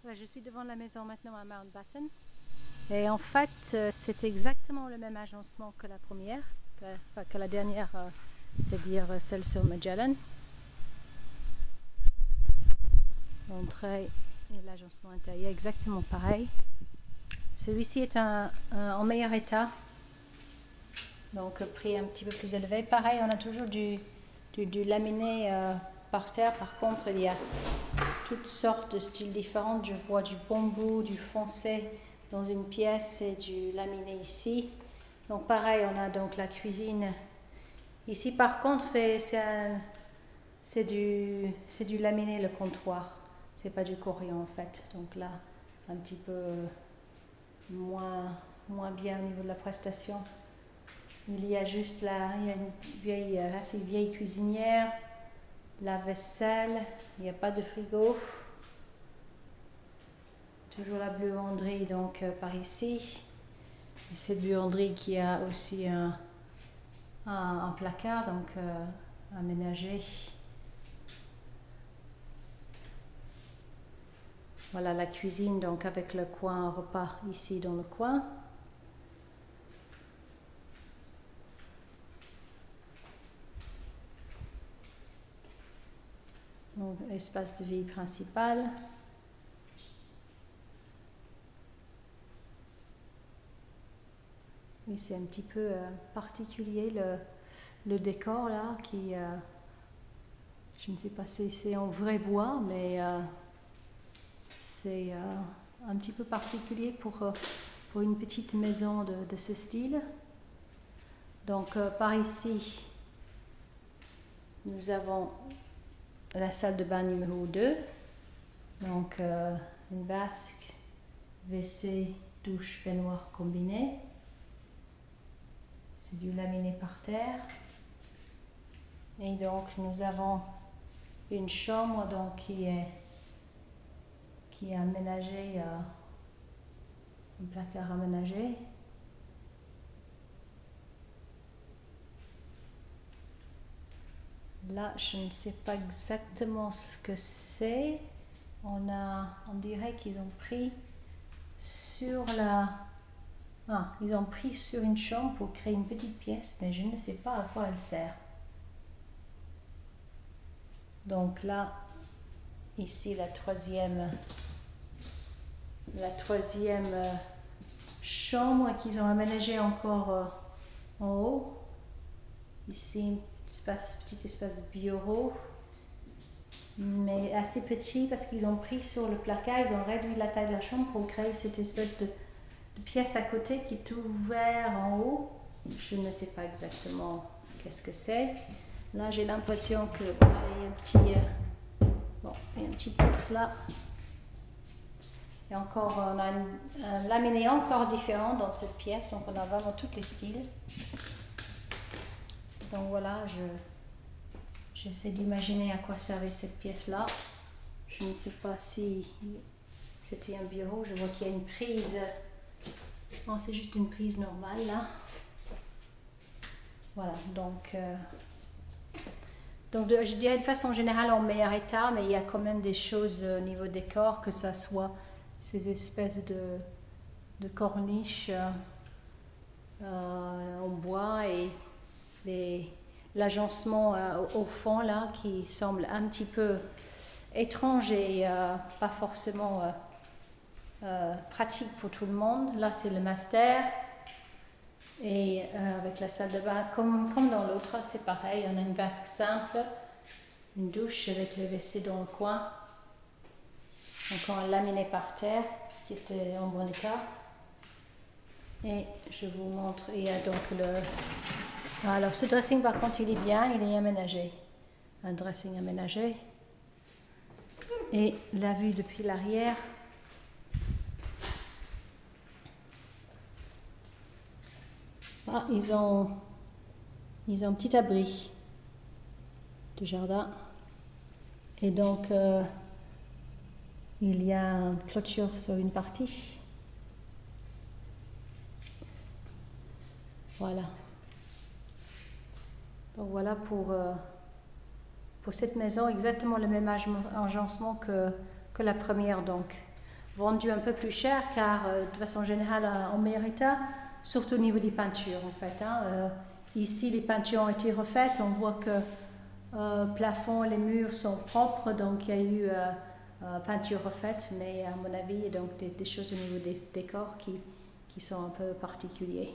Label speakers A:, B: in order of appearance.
A: Voilà, je suis devant la maison maintenant à Mountbatten. Et en fait, c'est exactement le même agencement que la première, que la dernière, c'est-à-dire celle sur Magellan. L'entrée et l'agencement intérieur exactement pareil. Celui-ci est en meilleur état, donc prix un petit peu plus élevé. Pareil, on a toujours du laminé par terre. Par contre, il y a toutes sortes de styles différents. Je vois du bambou, du foncé dans une pièce et du laminé ici. Donc pareil, on a donc la cuisine. Ici par contre, c'est du laminé le comptoir. C'est pas du corian en fait. Donc là, un petit peu moins bien au niveau de la prestation. Il y a juste il y a une assez vieille cuisinière, la vaisselle, il n'y a pas de frigo. Toujours la buanderie donc par ici. Et cette buanderie qui a aussi un placard donc aménagé. Voilà la cuisine donc avec le coin repas ici dans le coin. Donc espace de vie principal. Et c'est un petit peu particulier le décor là qui je ne sais pas si c'est en vrai bois mais c'est un petit peu particulier pour une petite maison de ce style. Donc par ici nous avons la salle de bain numéro 2, donc une vasque, WC, douche, baignoire combinée. C'est du laminé par terre. Et donc nous avons une chambre donc, qui est aménagée, un placard aménagé. Là, je ne sais pas exactement ce que c'est. On dirait qu'ils ont pris sur ils ont pris sur une chambre pour créer une petite pièce, mais je ne sais pas à quoi elle sert. Donc là, ici la troisième chambre qu'ils ont aménagée encore en haut. Ici, petit espace bureau, mais assez petit parce qu'ils ont pris sur le placard, ils ont réduit la taille de la chambre pour créer cette espèce de pièce à côté qui est ouverte en haut. Je ne sais pas exactement qu'est-ce que c'est. Là, j'ai l'impression que voilà, il y a un petit box là. Et encore, on a un laminé encore différent dans cette pièce, donc on a vraiment tous les styles. Donc voilà, j'essaie d'imaginer à quoi servait cette pièce-là. Je ne sais pas si c'était un bureau. Je vois qu'il y a une prise. Non, c'est juste une prise normale là. Voilà, donc je dirais de façon générale en meilleur état, mais il y a quand même des choses au niveau décor, que ça soit ces espèces de corniches en bois et l'agencement au fond là qui semble un petit peu étrange et pas forcément pratique pour tout le monde. Là c'est le master et avec la salle de bain comme dans l'autre c'est pareil, on a une vasque simple, une douche avec le WC dans le coin, encore un laminé par terre qui était en bon état. Et je vous montre, il y a donc alors ce dressing par contre il est bien, il est aménagé, un dressing aménagé. Et la vue depuis l'arrière, ils ont un petit abri du jardin. Et donc il y a une clôture sur une partie. Voilà. Donc voilà pour cette maison, exactement le même agencement que la première donc. vendu un peu plus cher car de façon générale en Mérita, surtout au niveau des peintures en fait. Ici les peintures ont été refaites, on voit que plafond, les murs sont propres, donc il y a eu peinture refaite, mais à mon avis il y a donc des choses au niveau des décors qui sont un peu particuliers.